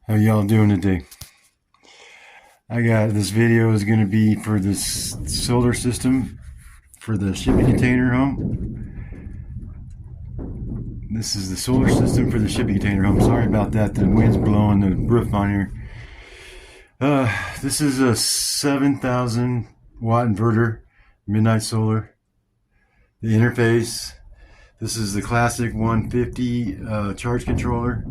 How y'all doing today? I got this video is going to be for this solar system for the shipping container home. This is the solar system for the shipping container home. Sorry about that. The wind's blowing the roof on here. This is a 7,000 watt inverter, midnite solar. The interface. This is the classic 150 charge controller.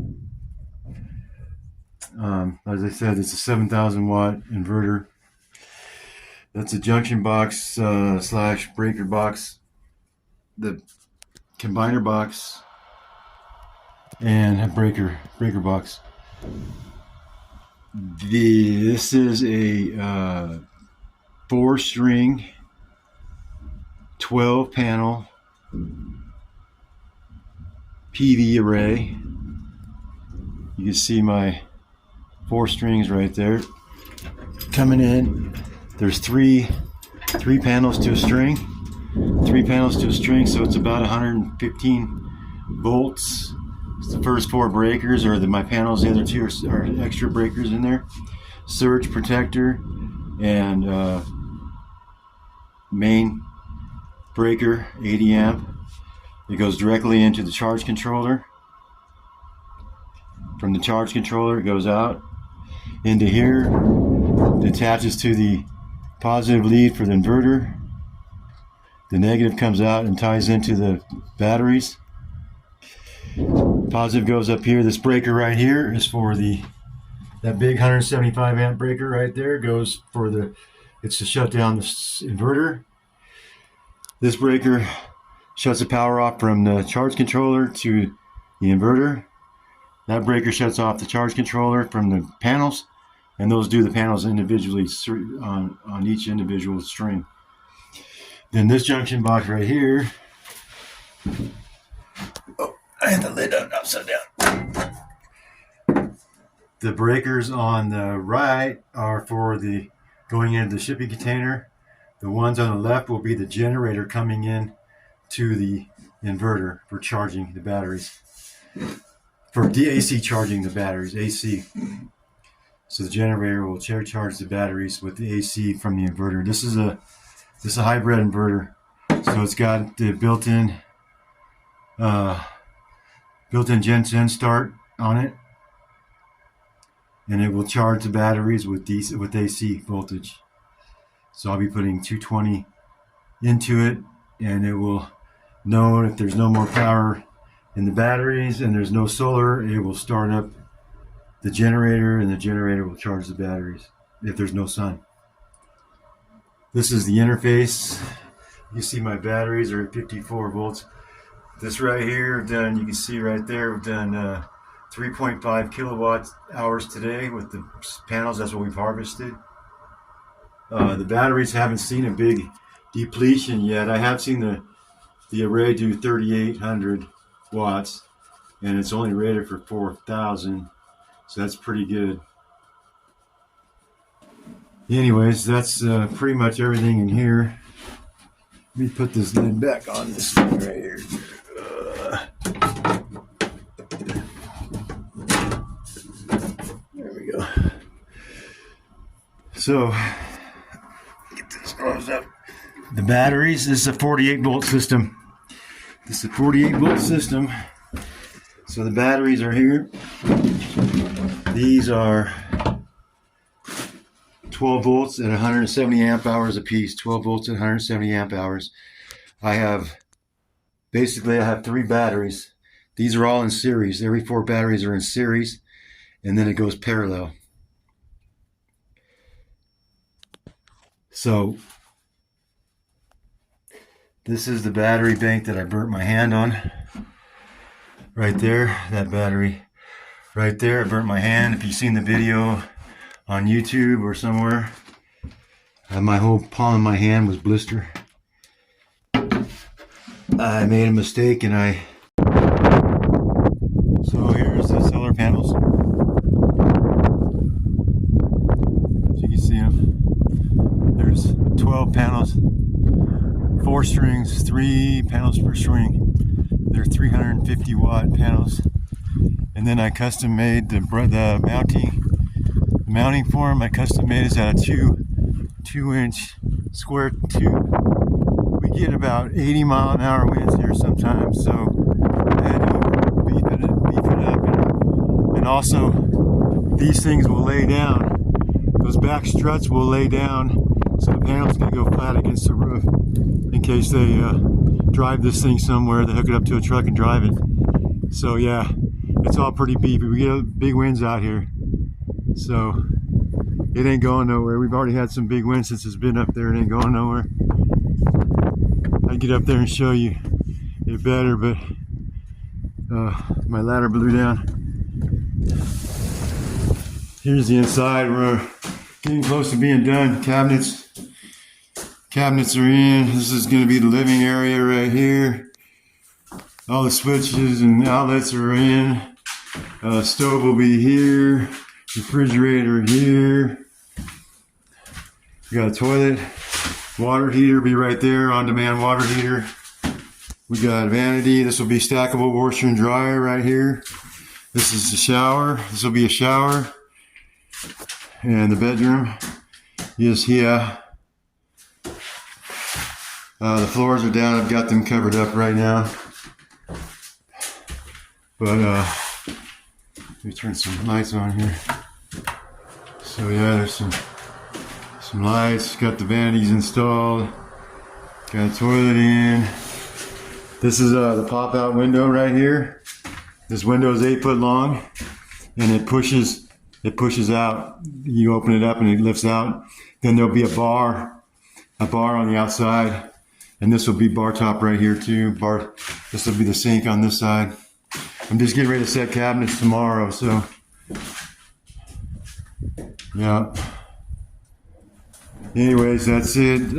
As I said, it's a 7,000 watt inverter. That's a junction box slash breaker box, the combiner box, and a breaker box. This is a 4-string 12 panel PV array. You can see my 4 strings right there coming in. There's three panels to a string, so it's about 115 volts. It's the first 4 breakers are my panels. The other 2 are extra breakers in there. Surge protector and main breaker, 80 amp. It goes directly into the charge controller. From the charge controller, it goes out into here. It attaches to the positive lead for the inverter. The negative comes out and ties into the batteries. Positive goes up here. This breaker right here is for that big 175 amp breaker right there goes for it's to shut down the inverter. This breaker shuts the power off from the charge controller to the inverter. That breaker shuts off the charge controller from the panels, and those do the panels individually on each individual string. Then this junction box right here. Oh, I had the lid upside down. The breakers on the right are for the going into the shipping container. The ones on the left will be the generator coming in to the inverter for charging the batteries. For AC charging the batteries, AC. So the generator will charge the batteries with the AC from the inverter. This is a hybrid inverter, so it's got the built-in Gen 10 start on it, and it will charge the batteries with AC voltage. So I'll be putting 220 into it, and it will know if there's no more power in the batteries and there's no solar, it will start up the generator, and the generator will charge the batteries if there's no sun. This is the interface. You see my batteries are at 54 volts. This right here, you can see right there, we've done 3.5 kilowatt hours today with the panels. That's what we've harvested. The batteries haven't seen a big depletion yet. I have seen the array do 3,800 watts, and it's only rated for 4,000, so that's pretty good. Anyways, that's pretty much everything in here. Let me put this lid back on this thing right here. There we go. So get this closed up. The batteries, this is a 48 volt system. This is a 48 volt system. So the batteries are here. These are 12 volts at 170 amp hours a piece. 12 volts at 170 amp hours. I have 3 batteries. These are all in series. Every 4 batteries are in series, and then it goes parallel. So this is the battery bank that I burnt my hand on. Right there, that battery right there, I burnt my hand. If you've seen the video on YouTube or somewhere, my whole palm of my hand was blistered. I made a mistake and so here's the solar panels. As you can see them, there's 12 panels. 4 strings, 3 panels per string. They're 350 watt panels. And And then I custom made the mounting form. I custom made is out of 2-inch square tube. We get about 80-mile-an-hour winds here sometimes, so I had to beef it up. And also, these things will lay down. Those back struts will lay down, so the panel's going to go flat against the roof in case they drive this thing somewhere. They hook it up to a truck and drive it. So yeah, it's all pretty beefy. We get big winds out here, so it ain't going nowhere. We've already had some big winds since it's been up there. It ain't going nowhere. I'd get up there and show you it better, but my ladder blew down. Here's the inside. We're getting close to being done. Cabinets are in. This is going to be the living area right here. All the switches and outlets are in. Stove will be here. Refrigerator here. We got a toilet. Water heater will be right there. On-demand water heater. We got vanity. This will be stackable washer and dryer right here. This is the shower. This will be a shower. And the bedroom is here. The floors are down. I've got them covered up right now. But let me turn some lights on here. So yeah, there's some lights. Got the vanities installed. Got a toilet in. This is the pop-out window right here. This window is 8 foot long, and it pushes out. You open it up and it lifts out. Then there'll be a bar on the outside, and this will be bar top right here too. This will be the sink on this side. I'm just getting ready to set cabinets tomorrow, so yeah. Anyways, that's it.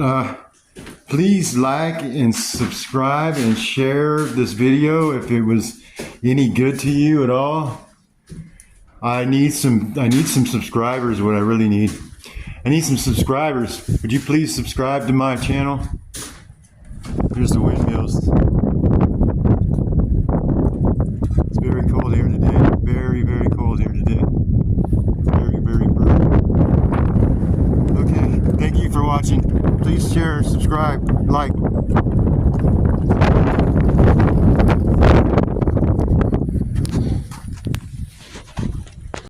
Please like and subscribe and share this video if it was any good to you at all. I need some subscribers. What I really need, I need some subscribers. Would you please subscribe to my channel? Here's the windmills. It's very cold here today. Very, very cold here today. Very, very burning. Okay, thank you for watching. Please share, subscribe, like.